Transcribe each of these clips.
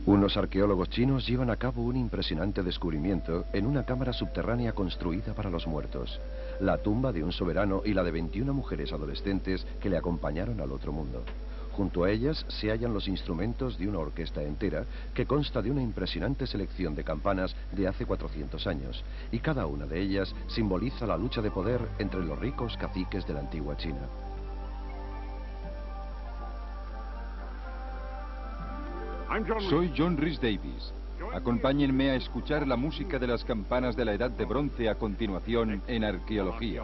Unos arqueólogos chinos llevan a cabo un impresionante descubrimiento en una cámara subterránea construida para los muertos. La tumba de un soberano y la de 21 mujeres adolescentes que le acompañaron al otro mundo. Junto a ellas se hallan los instrumentos de una orquesta entera que consta de una impresionante selección de campanas de hace 400 años, y cada una de ellas simboliza la lucha de poder entre los ricos caciques de la antigua China. Soy John Rhys Davies. Acompáñenme a escuchar la música de las campanas de la Edad de Bronce a continuación en Arqueología.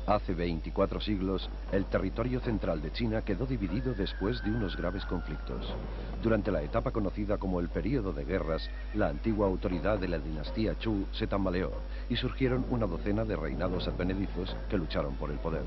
Hace 24 siglos, el territorio central de China quedó dividido después de unos graves conflictos. Durante la etapa conocida como el período de guerras, la antigua autoridad de la dinastía Chu se tambaleó y surgieron una docena de reinados advenedizos que lucharon por el poder.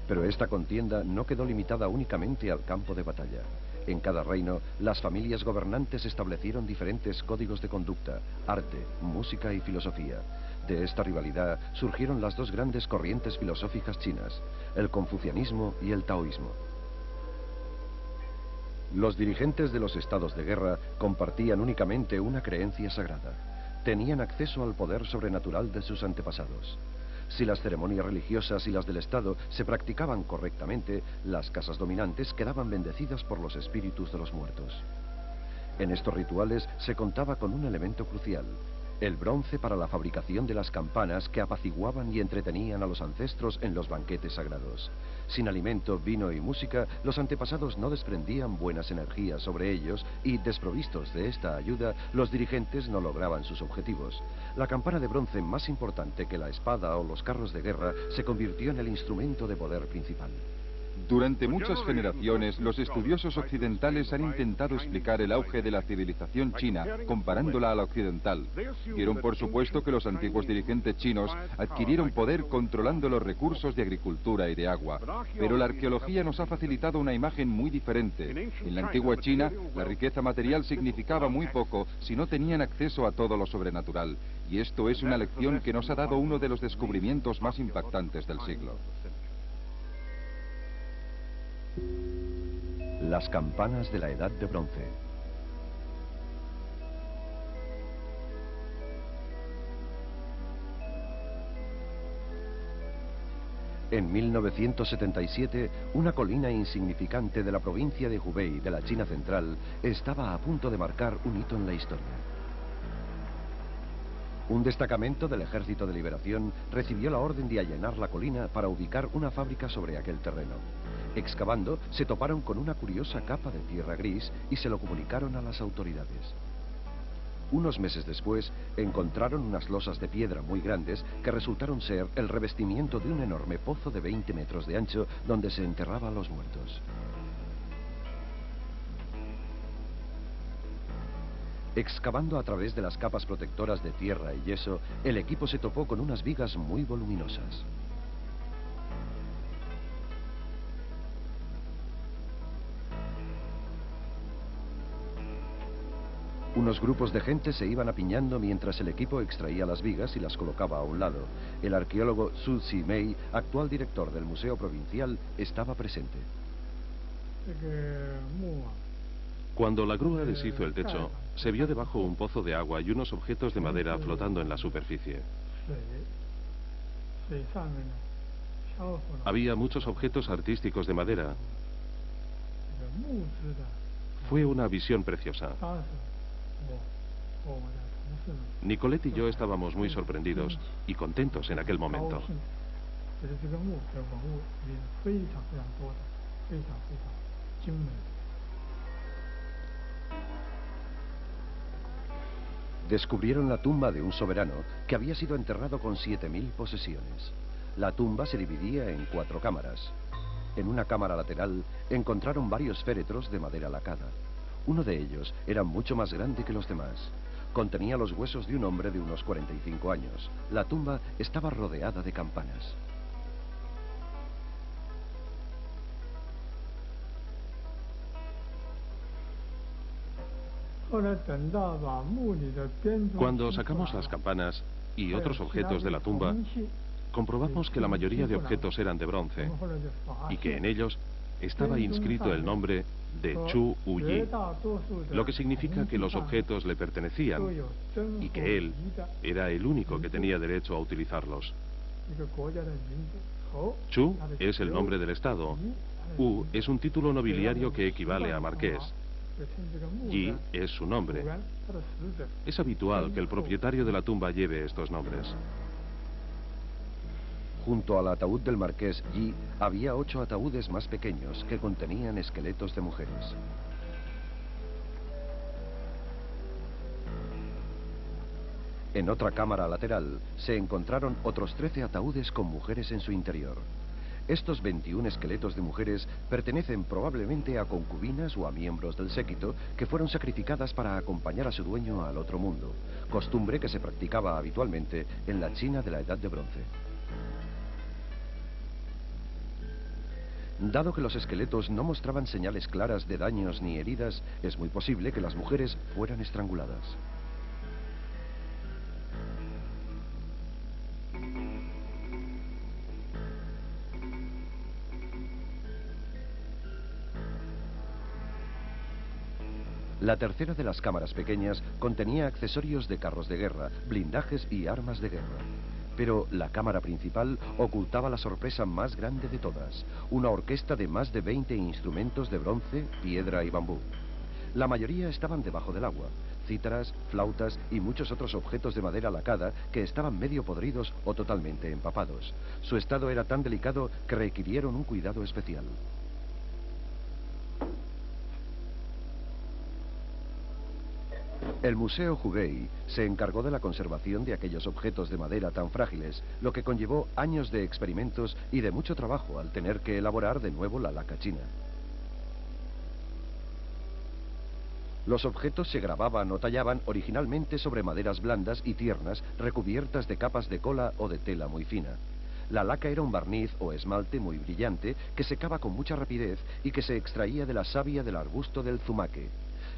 Pero esta contienda no quedó limitada únicamente al campo de batalla. En cada reino, las familias gobernantes establecieron diferentes códigos de conducta, arte, música y filosofía. De esta rivalidad surgieron las dos grandes corrientes filosóficas chinas, el confucianismo y el taoísmo. Los dirigentes de los estados de guerra compartían únicamente una creencia sagrada. Tenían acceso al poder sobrenatural de sus antepasados. Si las ceremonias religiosas y las del Estado se practicaban correctamente, las casas dominantes quedaban bendecidas por los espíritus de los muertos. En estos rituales se contaba con un elemento crucial: el bronce para la fabricación de las campanas que apaciguaban y entretenían a los ancestros en los banquetes sagrados. Sin alimento, vino y música, los antepasados no desprendían buenas energías sobre ellos y, desprovistos de esta ayuda, los dirigentes no lograban sus objetivos. La campana de bronce, más importante que la espada o los carros de guerra, se convirtió en el instrumento de poder principal. Durante muchas generaciones, los estudiosos occidentales han intentado explicar el auge de la civilización china comparándola a la occidental. Vieron por supuesto que los antiguos dirigentes chinos adquirieron poder controlando los recursos de agricultura y de agua. Pero la arqueología nos ha facilitado una imagen muy diferente. En la antigua China, la riqueza material significaba muy poco si no tenían acceso a todo lo sobrenatural. Y esto es una lección que nos ha dado uno de los descubrimientos más impactantes del siglo. Las campanas de la Edad de Bronce. En 1977, una colina insignificante de la provincia de Hubei, de la China central, estaba a punto de marcar un hito en la historia. Un destacamento del Ejército de Liberación recibió la orden de allanar la colina para ubicar una fábrica sobre aquel terreno. Excavando, se toparon con una curiosa capa de tierra gris y se lo comunicaron a las autoridades. Unos meses después, encontraron unas losas de piedra muy grandes que resultaron ser el revestimiento de un enorme pozo de 20 metros de ancho donde se enterraban los muertos. Excavando a través de las capas protectoras de tierra y yeso, el equipo se topó con unas vigas muy voluminosas. Unos grupos de gente se iban apiñando mientras el equipo extraía las vigas y las colocaba a un lado. El arqueólogo Su Zimei, actual director del Museo Provincial, estaba presente. Cuando la grúa deshizo el techo, se vio debajo un pozo de agua y unos objetos de madera flotando en la superficie. Había muchos objetos artísticos de madera. Fue una visión preciosa. Nicolette y yo estábamos muy sorprendidos y contentos en aquel momento. Descubrieron la tumba de un soberano que había sido enterrado con 7000 posesiones. La tumba se dividía en 4 cámaras. En una cámara lateral encontraron varios féretros de madera lacada. Uno de ellos era mucho más grande que los demás. Contenía los huesos de un hombre de unos 45 años. La tumba estaba rodeada de campanas. Cuando sacamos las campanas y otros objetos de la tumba, comprobamos que la mayoría de objetos eran de bronce y que en ellos estaba inscrito el nombre de Chu Uyi, lo que significa que los objetos le pertenecían y que él era el único que tenía derecho a utilizarlos. Chu es el nombre del estado, U es un título nobiliario que equivale a marqués, Yi es su nombre. Es habitual que el propietario de la tumba lleve estos nombres. Junto al ataúd del marqués Yi había 8 ataúdes más pequeños que contenían esqueletos de mujeres. En otra cámara lateral se encontraron otros 13 ataúdes con mujeres en su interior. Estos 21 esqueletos de mujeres pertenecen probablemente a concubinas o a miembros del séquito que fueron sacrificadas para acompañar a su dueño al otro mundo, costumbre que se practicaba habitualmente en la China de la Edad de Bronce. Dado que los esqueletos no mostraban señales claras de daños ni heridas, es muy posible que las mujeres fueran estranguladas. La tercera de las cámaras pequeñas contenía accesorios de carros de guerra, blindajes y armas de guerra. Pero la cámara principal ocultaba la sorpresa más grande de todas, una orquesta de más de 20 instrumentos de bronce, piedra y bambú. La mayoría estaban debajo del agua, cítaras, flautas y muchos otros objetos de madera lacada que estaban medio podridos o totalmente empapados. Su estado era tan delicado que requirieron un cuidado especial. El Museo Jugei se encargó de la conservación de aquellos objetos de madera tan frágiles, lo que conllevó años de experimentos y de mucho trabajo al tener que elaborar de nuevo la laca china. Los objetos se grababan o tallaban originalmente sobre maderas blandas y tiernas recubiertas de capas de cola o de tela muy fina. La laca era un barniz o esmalte muy brillante que secaba con mucha rapidez y que se extraía de la savia del arbusto del zumaque.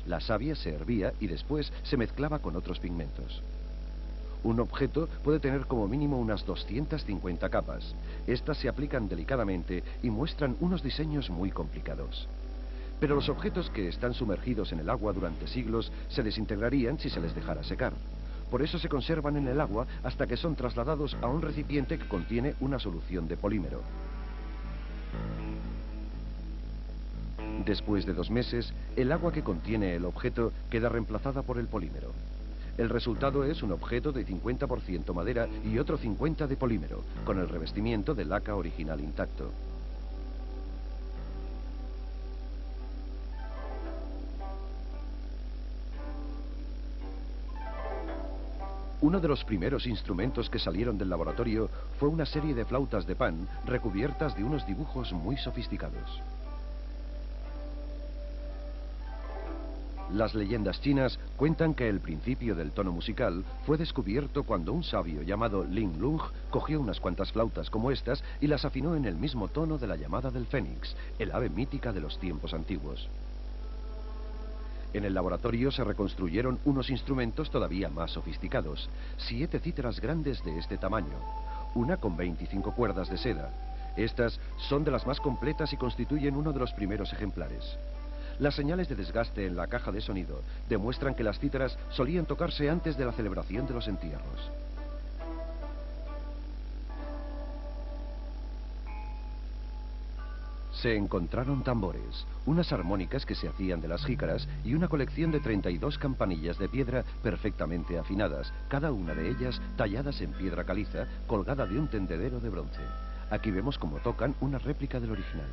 La savia se hervía y después se mezclaba con otros pigmentos. Un objeto puede tener como mínimo unas 250 capas. Estas se aplican delicadamente y muestran unos diseños muy complicados. Pero los objetos que están sumergidos en el agua durante siglos se desintegrarían si se les dejara secar. Por eso se conservan en el agua hasta que son trasladados a un recipiente que contiene una solución de polímero. Después de 2 meses, el agua que contiene el objeto queda reemplazada por el polímero. El resultado es un objeto de 50% madera y otro 50% de polímero, con el revestimiento de laca original intacto. Uno de los primeros instrumentos que salieron del laboratorio fue una serie de flautas de pan recubiertas de unos dibujos muy sofisticados. Las leyendas chinas cuentan que el principio del tono musical fue descubierto cuando un sabio llamado Ling Lung cogió unas cuantas flautas como estas y las afinó en el mismo tono de la llamada del fénix, el ave mítica de los tiempos antiguos. En el laboratorio se reconstruyeron unos instrumentos todavía más sofisticados, 7 cítaras grandes de este tamaño, una con 25 cuerdas de seda. Estas son de las más completas y constituyen uno de los primeros ejemplares. Las señales de desgaste en la caja de sonido demuestran que las cítaras solían tocarse antes de la celebración de los entierros. Se encontraron tambores, unas armónicas que se hacían de las jícaras y una colección de 32 campanillas de piedra perfectamente afinadas, cada una de ellas talladas en piedra caliza, colgada de un tendedero de bronce. Aquí vemos cómo tocan una réplica del original.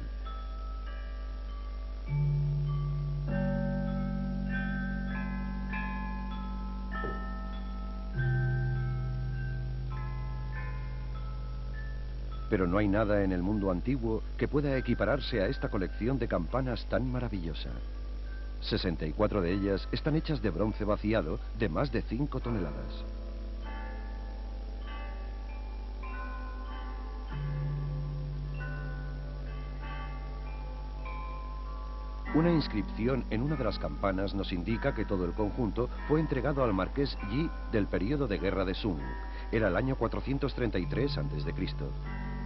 Pero no hay nada en el mundo antiguo que pueda equipararse a esta colección de campanas tan maravillosa. 64 de ellas están hechas de bronce vaciado de más de 5 toneladas. Una inscripción en una de las campanas nos indica que todo el conjunto fue entregado al marqués Yi del período de guerra de Sung. Era el año 433 a.C.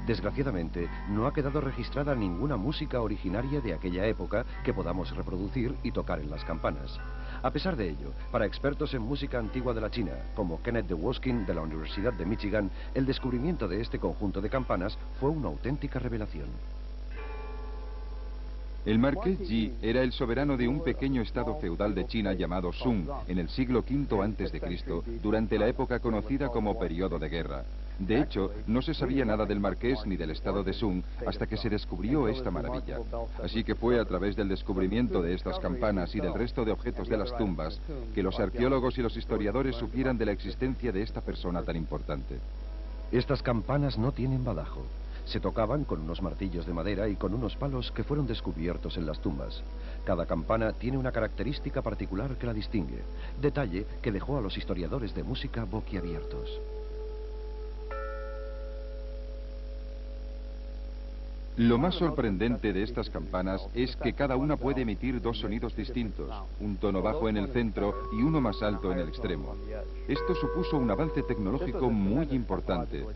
Desgraciadamente, no ha quedado registrada ninguna música originaria de aquella época que podamos reproducir y tocar en las campanas. A pesar de ello, para expertos en música antigua de la China, como Kenneth de Woskin de la Universidad de Michigan, el descubrimiento de este conjunto de campanas fue una auténtica revelación. El marqués Yi era el soberano de un pequeño estado feudal de China llamado Sung en el siglo V a.C., durante la época conocida como periodo de guerra. De hecho, no se sabía nada del marqués ni del estado de Sung hasta que se descubrió esta maravilla. Así que fue a través del descubrimiento de estas campanas y del resto de objetos de las tumbas que los arqueólogos y los historiadores supieran de la existencia de esta persona tan importante. Estas campanas no tienen badajo. Se tocaban con unos martillos de madera y con unos palos que fueron descubiertos en las tumbas. Cada campana tiene una característica particular que la distingue, detalle que dejó a los historiadores de música boquiabiertos. Lo más sorprendente de estas campanas es que cada una puede emitir dos sonidos distintos, un tono bajo en el centro y uno más alto en el extremo. Esto supuso un avance tecnológico muy importante.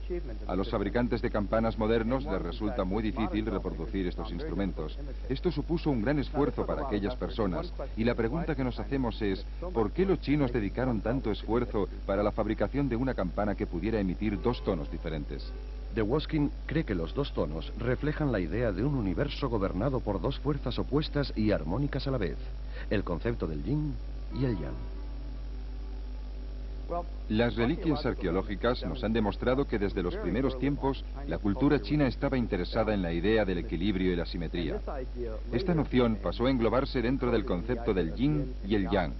A los fabricantes de campanas modernos les resulta muy difícil reproducir estos instrumentos. Esto supuso un gran esfuerzo para aquellas personas, y la pregunta que nos hacemos es, ¿por qué los chinos dedicaron tanto esfuerzo para la fabricación de una campana que pudiera emitir dos tonos diferentes? De Woskin cree que los dos tonos reflejan la idea de un universo gobernado por dos fuerzas opuestas y armónicas a la vez, el concepto del yin y el yang. Las reliquias arqueológicas nos han demostrado que desde los primeros tiempos la cultura china estaba interesada en la idea del equilibrio y la simetría. Esta noción pasó a englobarse dentro del concepto del yin y el yang.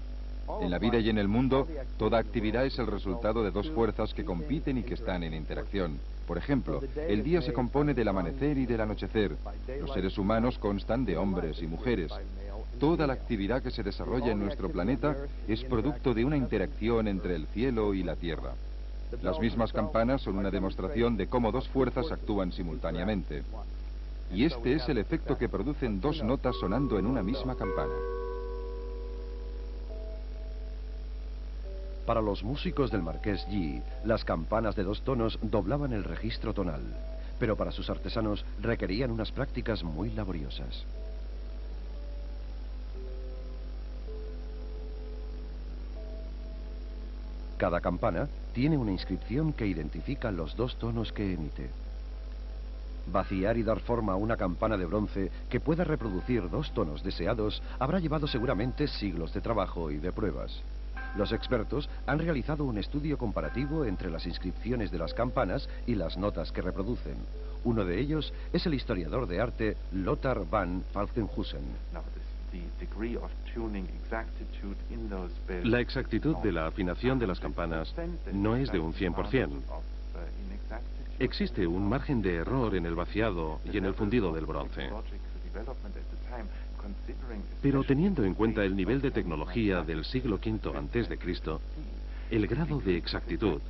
En la vida y en el mundo, toda actividad es el resultado de dos fuerzas que compiten y que están en interacción. Por ejemplo, el día se compone del amanecer y del anochecer. Los seres humanos constan de hombres y mujeres. Toda la actividad que se desarrolla en nuestro planeta es producto de una interacción entre el cielo y la tierra. Las mismas campanas son una demostración de cómo dos fuerzas actúan simultáneamente. Y este es el efecto que producen dos notas sonando en una misma campana. Para los músicos del marqués Yi, las campanas de dos tonos doblaban el registro tonal, pero para sus artesanos requerían unas prácticas muy laboriosas. Cada campana tiene una inscripción que identifica los dos tonos que emite. Vaciar y dar forma a una campana de bronce que pueda reproducir dos tonos deseados habrá llevado seguramente siglos de trabajo y de pruebas. Los expertos han realizado un estudio comparativo entre las inscripciones de las campanas y las notas que reproducen. Uno de ellos es el historiador de arte Lothar van Falkenhusen. La exactitud de la afinación de las campanas no es de un 100%. Existe un margen de error en el vaciado y en el fundido del bronce. Pero teniendo en cuenta el nivel de tecnología del siglo V a.C., el grado de exactitud,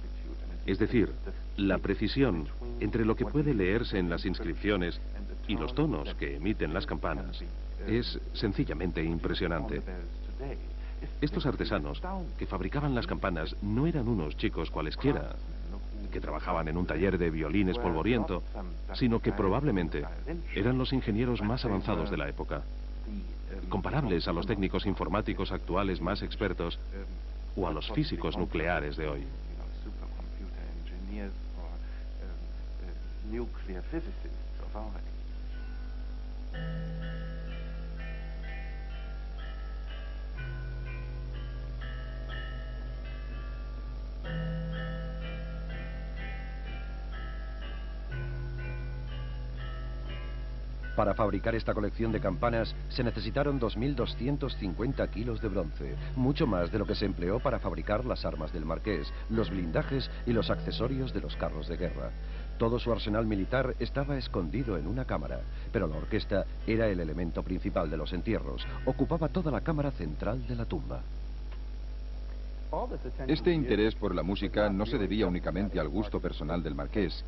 es decir, la precisión entre lo que puede leerse en las inscripciones y los tonos que emiten las campanas, es sencillamente impresionante. Estos artesanos que fabricaban las campanas no eran unos chicos cualesquiera, que trabajaban en un taller de violines polvoriento, sino que probablemente eran los ingenieros más avanzados de la época, comparables a los técnicos informáticos actuales más expertos o a los físicos nucleares de hoy. Para fabricar esta colección de campanas se necesitaron 2.250 kilos de bronce, mucho más de lo que se empleó para fabricar las armas del marqués, los blindajes y los accesorios de los carros de guerra. Todo su arsenal militar estaba escondido en una cámara, pero la orquesta era el elemento principal de los entierros, ocupaba toda la cámara central de la tumba. Este interés por la música no se debía únicamente al gusto personal del marqués.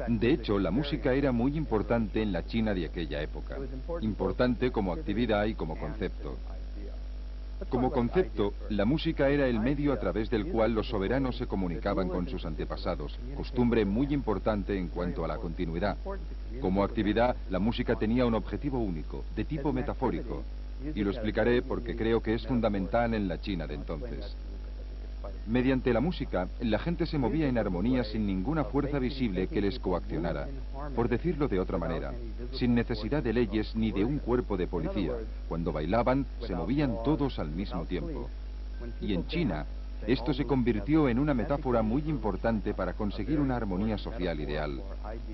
De hecho, la música era muy importante en la China de aquella época. Importante como actividad y como concepto. Como concepto, la música era el medio a través del cual los soberanos se comunicaban con sus antepasados, costumbre muy importante en cuanto a la continuidad. Como actividad, la música tenía un objetivo único, de tipo metafórico, y lo explicaré porque creo que es fundamental en la China de entonces. Mediante la música, la gente se movía en armonía sin ninguna fuerza visible que les coaccionara. Por decirlo de otra manera, sin necesidad de leyes ni de un cuerpo de policía. Cuando bailaban, se movían todos al mismo tiempo. Y en China, esto se convirtió en una metáfora muy importante para conseguir una armonía social ideal.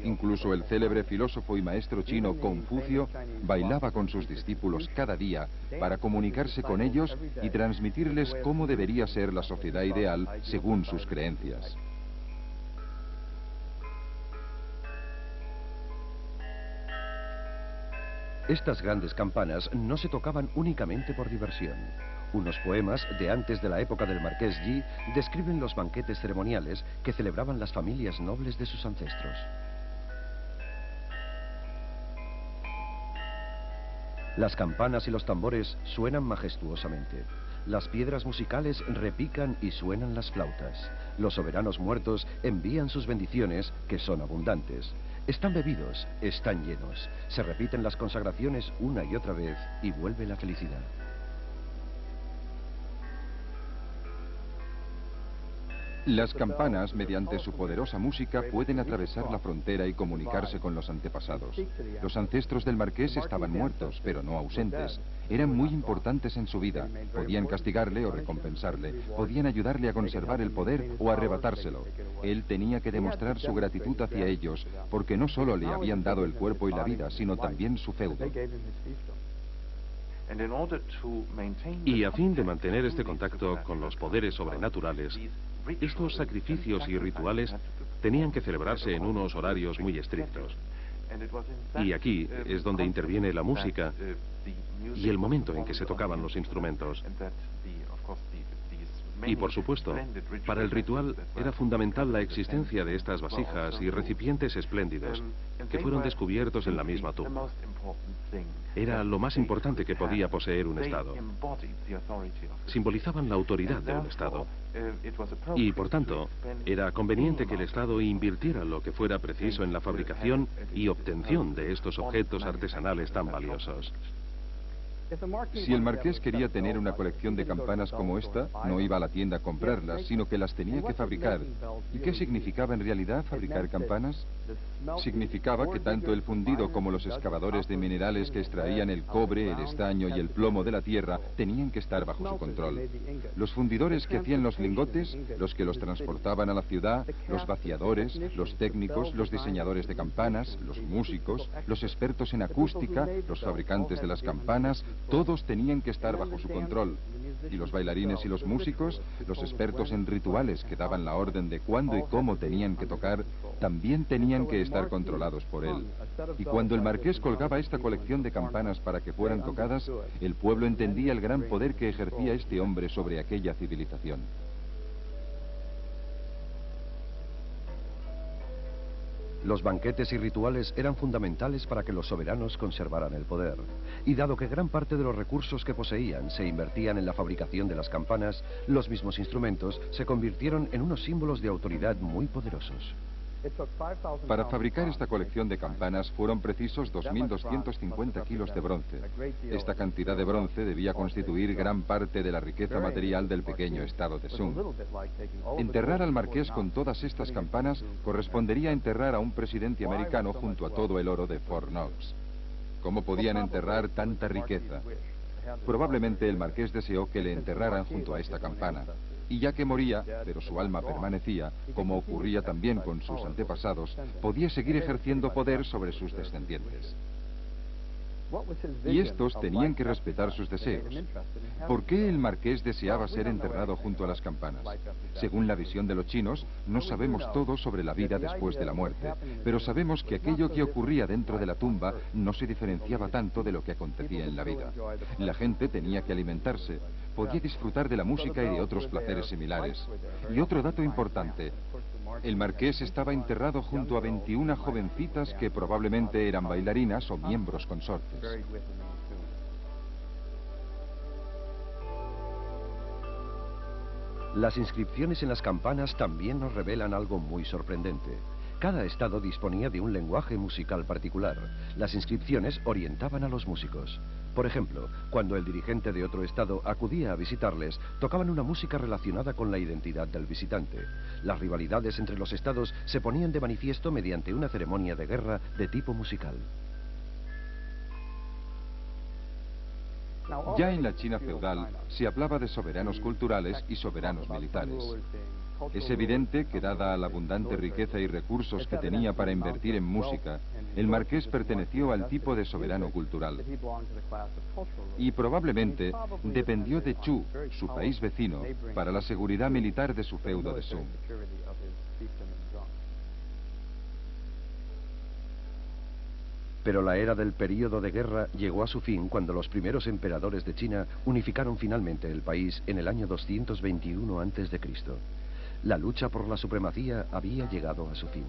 Incluso el célebre filósofo y maestro chino Confucio bailaba con sus discípulos cada día para comunicarse con ellos y transmitirles cómo debería ser la sociedad ideal según sus creencias. Estas grandes campanas no se tocaban únicamente por diversión. Unos poemas de antes de la época del marqués Yi describen los banquetes ceremoniales que celebraban las familias nobles de sus ancestros. Las campanas y los tambores suenan majestuosamente. Las piedras musicales repican y suenan las flautas. Los soberanos muertos envían sus bendiciones, que son abundantes. Están bebidos, están llenos. Se repiten las consagraciones una y otra vez y vuelve la felicidad. Las campanas, mediante su poderosa música, pueden atravesar la frontera y comunicarse con los antepasados. Los ancestros del marqués estaban muertos, pero no ausentes. Eran muy importantes en su vida. Podían castigarle o recompensarle. Podían ayudarle a conservar el poder o arrebatárselo. Él tenía que demostrar su gratitud hacia ellos, porque no solo le habían dado el cuerpo y la vida, sino también su feudo. Y a fin de mantener este contacto con los poderes sobrenaturales, estos sacrificios y rituales tenían que celebrarse en unos horarios muy estrictos. Y aquí es donde interviene la música y el momento en que se tocaban los instrumentos. Y por supuesto, para el ritual era fundamental la existencia de estas vasijas y recipientes espléndidos que fueron descubiertos en la misma tumba. Era lo más importante que podía poseer un Estado. Simbolizaban la autoridad de un Estado. Y por tanto, era conveniente que el Estado invirtiera lo que fuera preciso en la fabricación y obtención de estos objetos artesanales tan valiosos. Si el marqués quería tener una colección de campanas como esta, no iba a la tienda a comprarlas, sino que las tenía que fabricar. ¿Y qué significaba en realidad fabricar campanas? Significaba que tanto el fundido como los excavadores de minerales que extraían el cobre, el estaño y el plomo de la tierra tenían que estar bajo su control. Los fundidores que hacían los lingotes, los que los transportaban a la ciudad, los vaciadores, los técnicos, los diseñadores de campanas, los músicos, los expertos en acústica, los fabricantes de las campanas, todos tenían que estar bajo su control. Y los bailarines y los músicos, los expertos en rituales que daban la orden de cuándo y cómo tenían que tocar, también tenían que estar controlados por él. Y cuando el marqués colgaba esta colección de campanas para que fueran tocadas, el pueblo entendía el gran poder que ejercía este hombre sobre aquella civilización. Los banquetes y rituales eran fundamentales para que los soberanos conservaran el poder. Y dado que gran parte de los recursos que poseían se invertían en la fabricación de las campanas, los mismos instrumentos se convirtieron en unos símbolos de autoridad muy poderosos. Para fabricar esta colección de campanas fueron precisos 2.250 kilos de bronce. Esta cantidad de bronce debía constituir gran parte de la riqueza material del pequeño estado de Sung. Enterrar al marqués con todas estas campanas correspondería a enterrar a un presidente americano junto a todo el oro de Fort Knox. ¿Cómo podían enterrar tanta riqueza? Probablemente el marqués deseó que le enterraran junto a esta campana. Y ya que moría, pero su alma permanecía, como ocurría también con sus antepasados, podía seguir ejerciendo poder sobre sus descendientes. Y estos tenían que respetar sus deseos. ¿Por qué el marqués deseaba ser enterrado junto a las campanas? Según la visión de los chinos, no sabemos todo sobre la vida después de la muerte, pero sabemos que aquello que ocurría dentro de la tumba no se diferenciaba tanto de lo que acontecía en la vida. La gente tenía que alimentarse, podía disfrutar de la música y de otros placeres similares. Y otro dato importante: el marqués estaba enterrado junto a 21 jovencitas que probablemente eran bailarinas o miembros consortes. Las inscripciones en las campanas también nos revelan algo muy sorprendente. Cada estado disponía de un lenguaje musical particular. Las inscripciones orientaban a los músicos. Por ejemplo, cuando el dirigente de otro estado acudía a visitarles, tocaban una música relacionada con la identidad del visitante. Las rivalidades entre los estados se ponían de manifiesto mediante una ceremonia de guerra de tipo musical. Ya en la China feudal se hablaba de soberanos culturales y soberanos militares. Es evidente que, dada la abundante riqueza y recursos que tenía para invertir en música, el marqués perteneció al tipo de soberano cultural. Y probablemente dependió de Chu, su país vecino, para la seguridad militar de su feudo de Sung. Pero la era del período de guerra llegó a su fin cuando los primeros emperadores de China unificaron finalmente el país en el año 221 a.C. La lucha por la supremacía había llegado a su fin.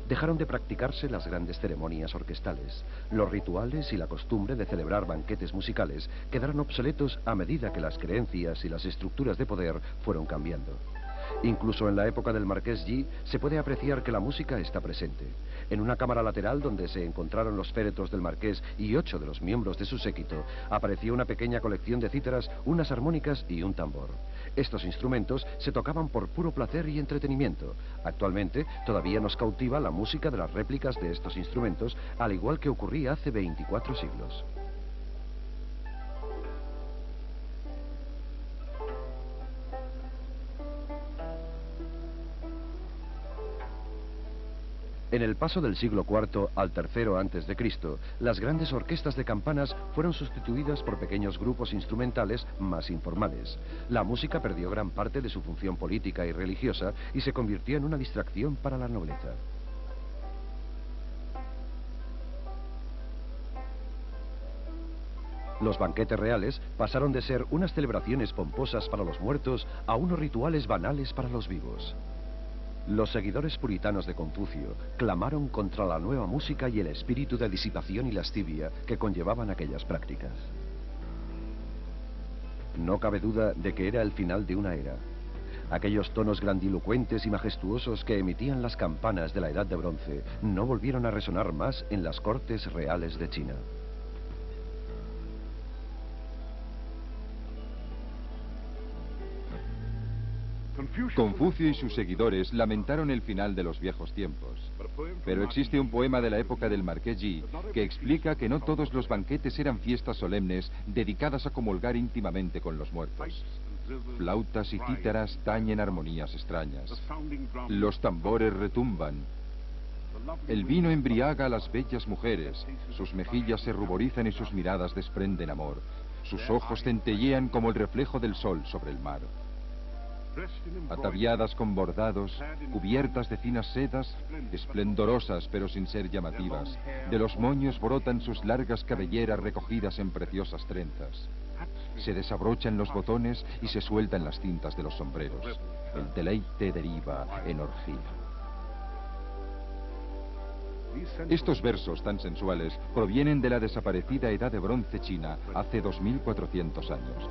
Dejaron de practicarse las grandes ceremonias orquestales. Los rituales y la costumbre de celebrar banquetes musicales quedaron obsoletos a medida que las creencias y las estructuras de poder fueron cambiando. Incluso en la época del marqués Yi se puede apreciar que la música está presente. En una cámara lateral donde se encontraron los féretros del marqués y 8 de los miembros de su séquito, apareció una pequeña colección de cítaras, unas armónicas y un tambor. Estos instrumentos se tocaban por puro placer y entretenimiento. Actualmente todavía nos cautiva la música de las réplicas de estos instrumentos, al igual que ocurría hace 24 siglos. En el paso del siglo IV al III a.C., las grandes orquestas de campanas fueron sustituidas por pequeños grupos instrumentales más informales. La música perdió gran parte de su función política y religiosa y se convirtió en una distracción para la nobleza. Los banquetes reales pasaron de ser unas celebraciones pomposas para los muertos a unos rituales banales para los vivos. Los seguidores puritanos de Confucio clamaron contra la nueva música y el espíritu de disipación y lascivia que conllevaban aquellas prácticas. No cabe duda de que era el final de una era. Aquellos tonos grandilocuentes y majestuosos que emitían las campanas de la Edad de Bronce no volvieron a resonar más en las cortes reales de China. Confucio y sus seguidores lamentaron el final de los viejos tiempos. Pero existe un poema de la época del marqués Yi que explica que no todos los banquetes eran fiestas solemnes dedicadas a comulgar íntimamente con los muertos. Flautas y cítaras tañen armonías extrañas. Los tambores retumban. El vino embriaga a las bellas mujeres. Sus mejillas se ruborizan y sus miradas desprenden amor. Sus ojos centellean como el reflejo del sol sobre el mar. Ataviadas con bordados, cubiertas de finas sedas, esplendorosas pero sin ser llamativas, de los moños brotan sus largas cabelleras recogidas en preciosas trenzas. Se desabrochan los botones y se sueltan las cintas de los sombreros. El deleite deriva en orgía. Estos versos tan sensuales provienen de la desaparecida Edad de Bronce china hace 2400 años.